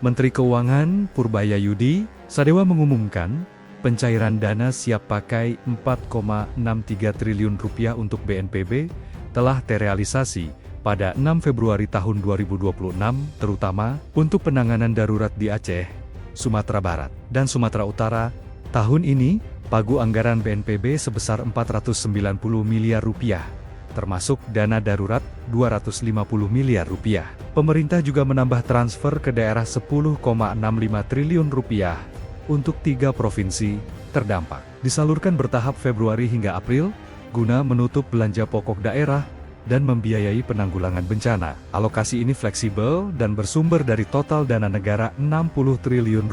Menteri Keuangan Purbayayudi Sadewa mengumumkan, pencairan dana siap pakai Rp4,63 triliun untuk BNPB telah terrealisasi pada 6 Februari tahun 2026, terutama untuk penanganan darurat di Aceh, Sumatera Barat, dan Sumatera Utara. Tahun ini, pagu anggaran BNPB sebesar Rp490 miliar, termasuk dana darurat Rp250 miliar. Pemerintah juga menambah transfer ke daerah Rp10,65 triliun untuk 3 provinsi terdampak. Disalurkan bertahap Februari hingga April, guna menutup belanja pokok daerah dan membiayai penanggulangan bencana. Alokasi ini fleksibel dan bersumber dari total dana negara Rp60 triliun.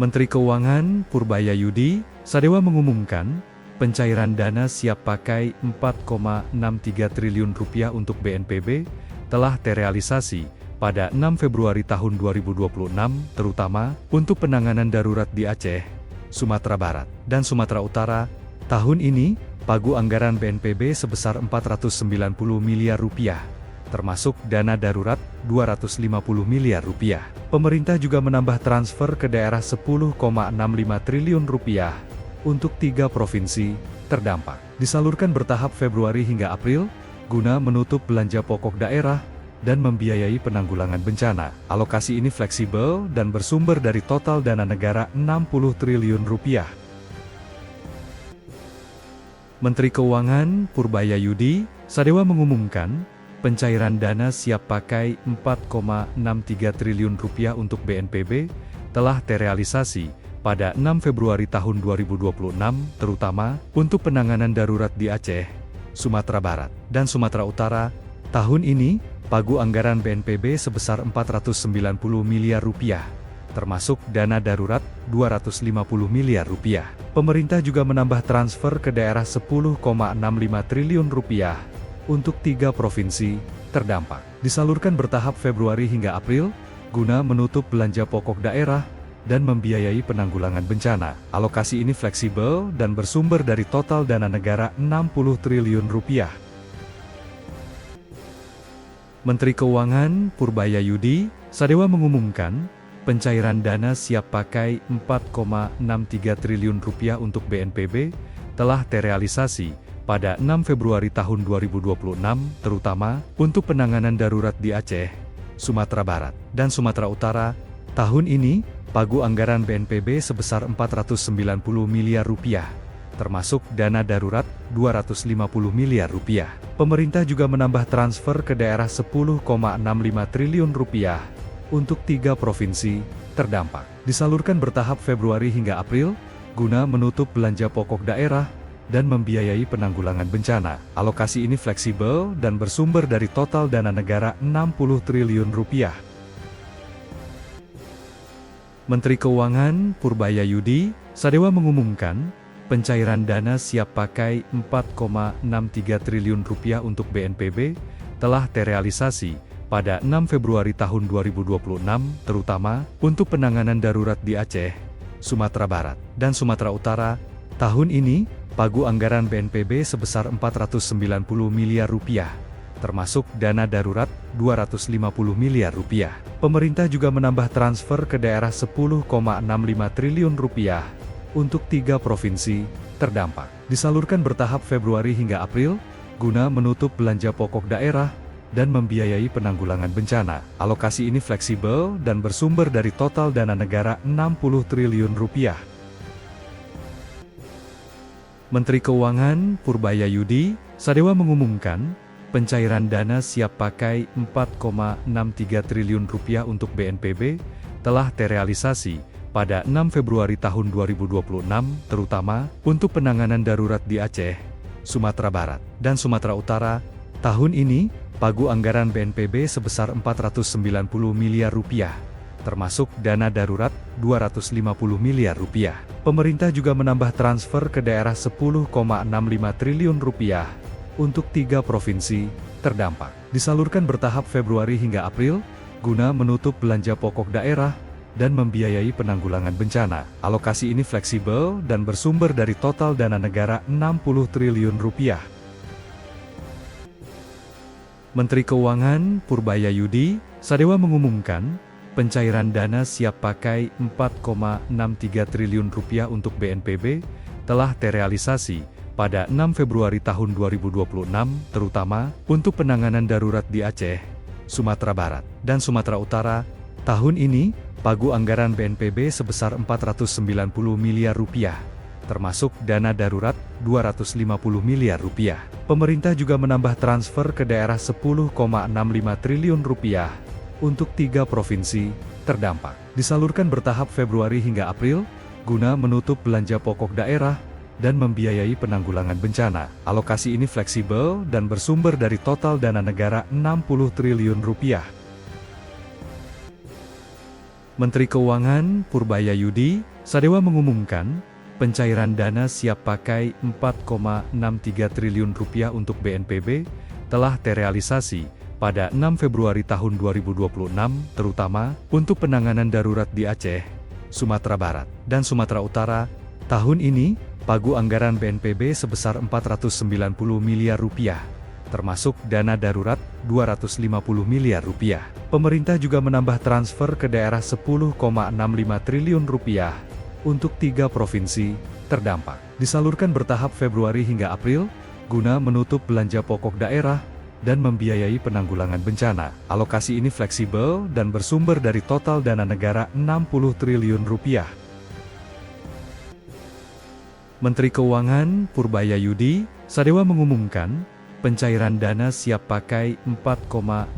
Menteri Keuangan Purbayayudi Sadewa mengumumkan, pencairan dana siap pakai Rp4,63 triliun untuk BNPB telah terrealisasi pada 6 Februari tahun 2026, terutama untuk penanganan darurat di Aceh, Sumatera Barat, dan Sumatera Utara. Tahun ini, pagu anggaran BNPB sebesar Rp490 miliar, termasuk dana darurat Rp250 miliar. Pemerintah juga menambah transfer ke daerah Rp10,65 triliun untuk 3 provinsi terdampak. Disalurkan bertahap Februari hingga April, guna menutup belanja pokok daerah dan membiayai penanggulangan bencana. Alokasi ini fleksibel dan bersumber dari total dana negara Rp60 triliun. Menteri Keuangan Purbayayudi Sadewa mengumumkan, pencairan dana siap pakai Rp4,63 triliun untuk BNPB telah terrealisasi pada 6 Februari tahun 2026, terutama untuk penanganan darurat di Aceh, Sumatera Barat, dan Sumatera Utara. Tahun ini, pagu anggaran BNPB sebesar Rp490 miliar, termasuk dana darurat Rp250 miliar. Pemerintah juga menambah transfer ke daerah Rp10,65 triliun untuk 3 provinsi terdampak. Disalurkan bertahap Februari hingga April, guna menutup belanja pokok daerah dan membiayai penanggulangan bencana. Alokasi ini fleksibel dan bersumber dari total dana negara Rp60 triliun. Menteri Keuangan Purbayayudi Sadewa mengumumkan, pencairan dana siap pakai Rp4,63 triliun untuk BNPB telah terrealisasi pada 6 Februari tahun 2026, terutama untuk penanganan darurat di Aceh, Sumatera Barat, dan Sumatera Utara. Tahun ini, pagu anggaran BNPB sebesar Rp490 miliar, termasuk dana darurat Rp250 miliar. Pemerintah juga menambah transfer ke daerah Rp10,65 triliun untuk 3 provinsi terdampak. Disalurkan bertahap Februari hingga April, guna menutup belanja pokok daerah dan membiayai penanggulangan bencana. Alokasi ini fleksibel dan bersumber dari total dana negara Rp60 triliun. Menteri Keuangan Purbayayudi Sadewa mengumumkan, pencairan dana siap pakai Rp4,63 triliun untuk BNPB telah terrealisasi pada 6 Februari tahun 2026, terutama untuk penanganan darurat di Aceh, Sumatera Barat, dan Sumatera Utara. Tahun ini, pagu anggaran BNPB sebesar Rp490 miliar, termasuk dana darurat Rp250 miliar. Pemerintah juga menambah transfer ke daerah Rp10,65 triliun untuk 3 provinsi terdampak. Disalurkan bertahap Februari hingga April, guna menutup belanja pokok daerah dan membiayai penanggulangan bencana. Alokasi ini fleksibel dan bersumber dari total dana negara Rp60 triliun. Menteri Keuangan Purbayayudi Sadewa mengumumkan, pencairan dana siap pakai Rp4,63 triliun untuk BNPB telah terrealisasi pada 6 Februari tahun 2026, terutama untuk penanganan darurat di Aceh, Sumatera Barat, dan Sumatera Utara. Tahun ini, pagu anggaran BNPB sebesar Rp490 miliar, termasuk dana darurat Rp250 miliar. Pemerintah juga menambah transfer ke daerah Rp10,65 triliun untuk 3 provinsi terdampak. Disalurkan bertahap Februari hingga April, guna menutup belanja pokok daerah dan membiayai penanggulangan bencana. Alokasi ini fleksibel dan bersumber dari total dana negara Rp60 triliun. Menteri Keuangan Purbayayudi Sadewa mengumumkan, pencairan dana siap pakai 4,63 triliun rupiah untuk BNPB telah terrealisasi pada 6 Februari tahun 2026, terutama untuk penanganan darurat di Aceh, Sumatera Barat, dan Sumatera Utara. Tahun ini, pagu anggaran BNPB sebesar 490 miliar rupiah, termasuk dana darurat 250 miliar rupiah. Pemerintah juga menambah transfer ke daerah 10,65 triliun rupiah untuk 3 provinsi terdampak. Disalurkan bertahap Februari hingga April, guna menutup belanja pokok daerah dan membiayai penanggulangan bencana. Alokasi ini fleksibel dan bersumber dari total dana negara 60 triliun rupiah. Menteri Keuangan Purbayayudi Sadewa mengumumkan, pencairan dana siap pakai 4,63 triliun rupiah untuk BNPB telah terrealisasi pada 6 Februari tahun 2026, terutama untuk penanganan darurat di Aceh, Sumatera Barat, dan Sumatera Utara. Tahun ini, pagu anggaran BNPB sebesar 490 miliar rupiah, termasuk dana darurat 250 miliar rupiah. Pemerintah juga menambah transfer ke daerah 10,65 triliun rupiah untuk 3 provinsi terdampak. Disalurkan bertahap Februari hingga April, guna menutup belanja pokok daerah dan membiayai penanggulangan bencana. Alokasi ini fleksibel dan bersumber dari total dana negara 60 triliun rupiah. Menteri Keuangan Purbayayudi Sadewa mengumumkan, pencairan dana siap pakai 4,63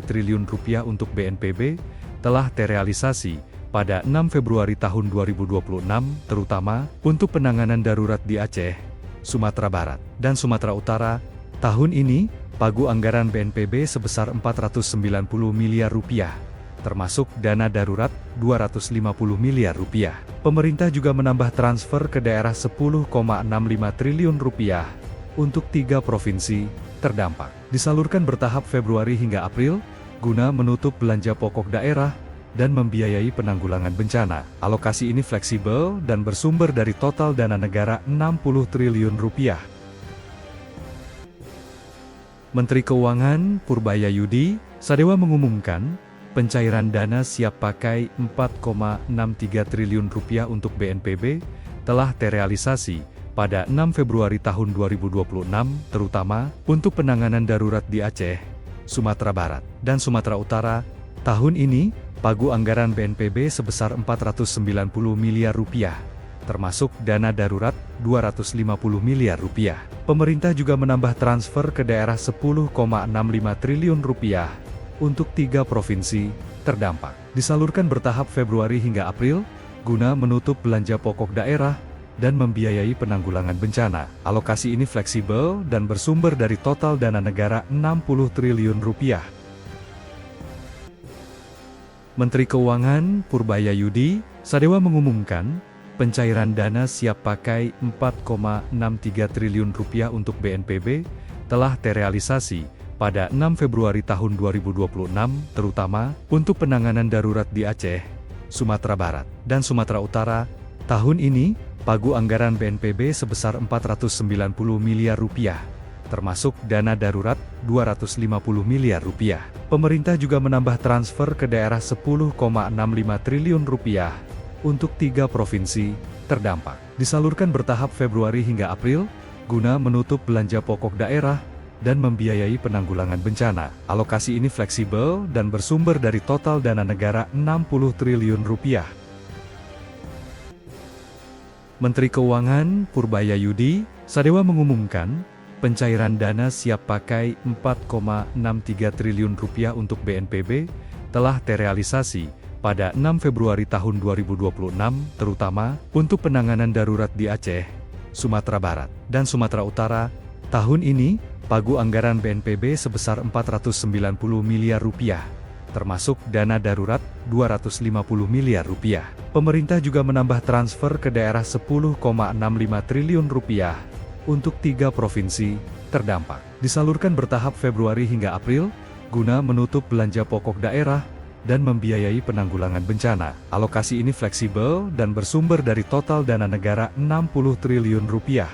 triliun rupiah untuk BNPB telah terrealisasi pada 6 Februari tahun 2026, terutama untuk penanganan darurat di Aceh, Sumatera Barat, dan Sumatera Utara. Tahun ini, pagu anggaran BNPB sebesar 490 miliar rupiah, termasuk dana darurat 250 miliar rupiah. Pemerintah juga menambah transfer ke daerah 10,65 triliun rupiah untuk 3 provinsi terdampak. Disalurkan bertahap Februari hingga April, guna menutup belanja pokok daerah dan membiayai penanggulangan bencana. Alokasi ini fleksibel dan bersumber dari total dana negara 60 triliun rupiah. Menteri Keuangan Purbayayudi Sadewa mengumumkan, pencairan dana siap pakai 4,63 triliun rupiah untuk BNPB telah terrealisasi pada 6 Februari tahun 2026, terutama untuk penanganan darurat di Aceh, Sumatera Barat, dan Sumatera Utara. Tahun ini, pagu anggaran BNPB sebesar 490 miliar rupiah, termasuk dana darurat 250 miliar rupiah. Pemerintah juga menambah transfer ke daerah 10,65 triliun rupiah untuk 3 provinsi terdampak. Disalurkan bertahap Februari hingga April, guna menutup belanja pokok daerah dan membiayai penanggulangan bencana. Alokasi ini fleksibel dan bersumber dari total dana negara 60 triliun rupiah. Menteri Keuangan Purbayayudi Sadewa mengumumkan, pencairan dana siap pakai 4,63 triliun rupiah untuk BNPB telah terrealisasi pada 6 Februari tahun 2026, terutama untuk penanganan darurat di Aceh, Sumatera Barat, dan Sumatera Utara. Tahun ini, pagu anggaran BNPB sebesar 490 miliar rupiah, termasuk dana darurat 250 miliar rupiah. Pemerintah juga menambah transfer ke daerah 10,65 triliun rupiah untuk 3 provinsi terdampak. Disalurkan bertahap Februari hingga April, guna menutup belanja pokok daerah dan membiayai penanggulangan bencana. Alokasi ini fleksibel dan bersumber dari total dana negara 60 triliun rupiah. Menteri Keuangan Purbayayudi Sadewa mengumumkan, pencairan dana siap pakai 4,63 triliun rupiah untuk BNPB telah terrealisasi pada 6 Februari tahun 2026, terutama untuk penanganan darurat di Aceh, Sumatera Barat, dan Sumatera Utara. Tahun ini, pagu anggaran BNPB sebesar 490 miliar rupiah, termasuk dana darurat 250 miliar rupiah. Pemerintah juga menambah transfer ke daerah 10,65 triliun rupiah untuk 3 provinsi terdampak. Disalurkan bertahap Februari hingga April, guna menutup belanja pokok daerah dan membiayai penanggulangan bencana. Alokasi ini fleksibel dan bersumber dari total dana negara 60 triliun rupiah.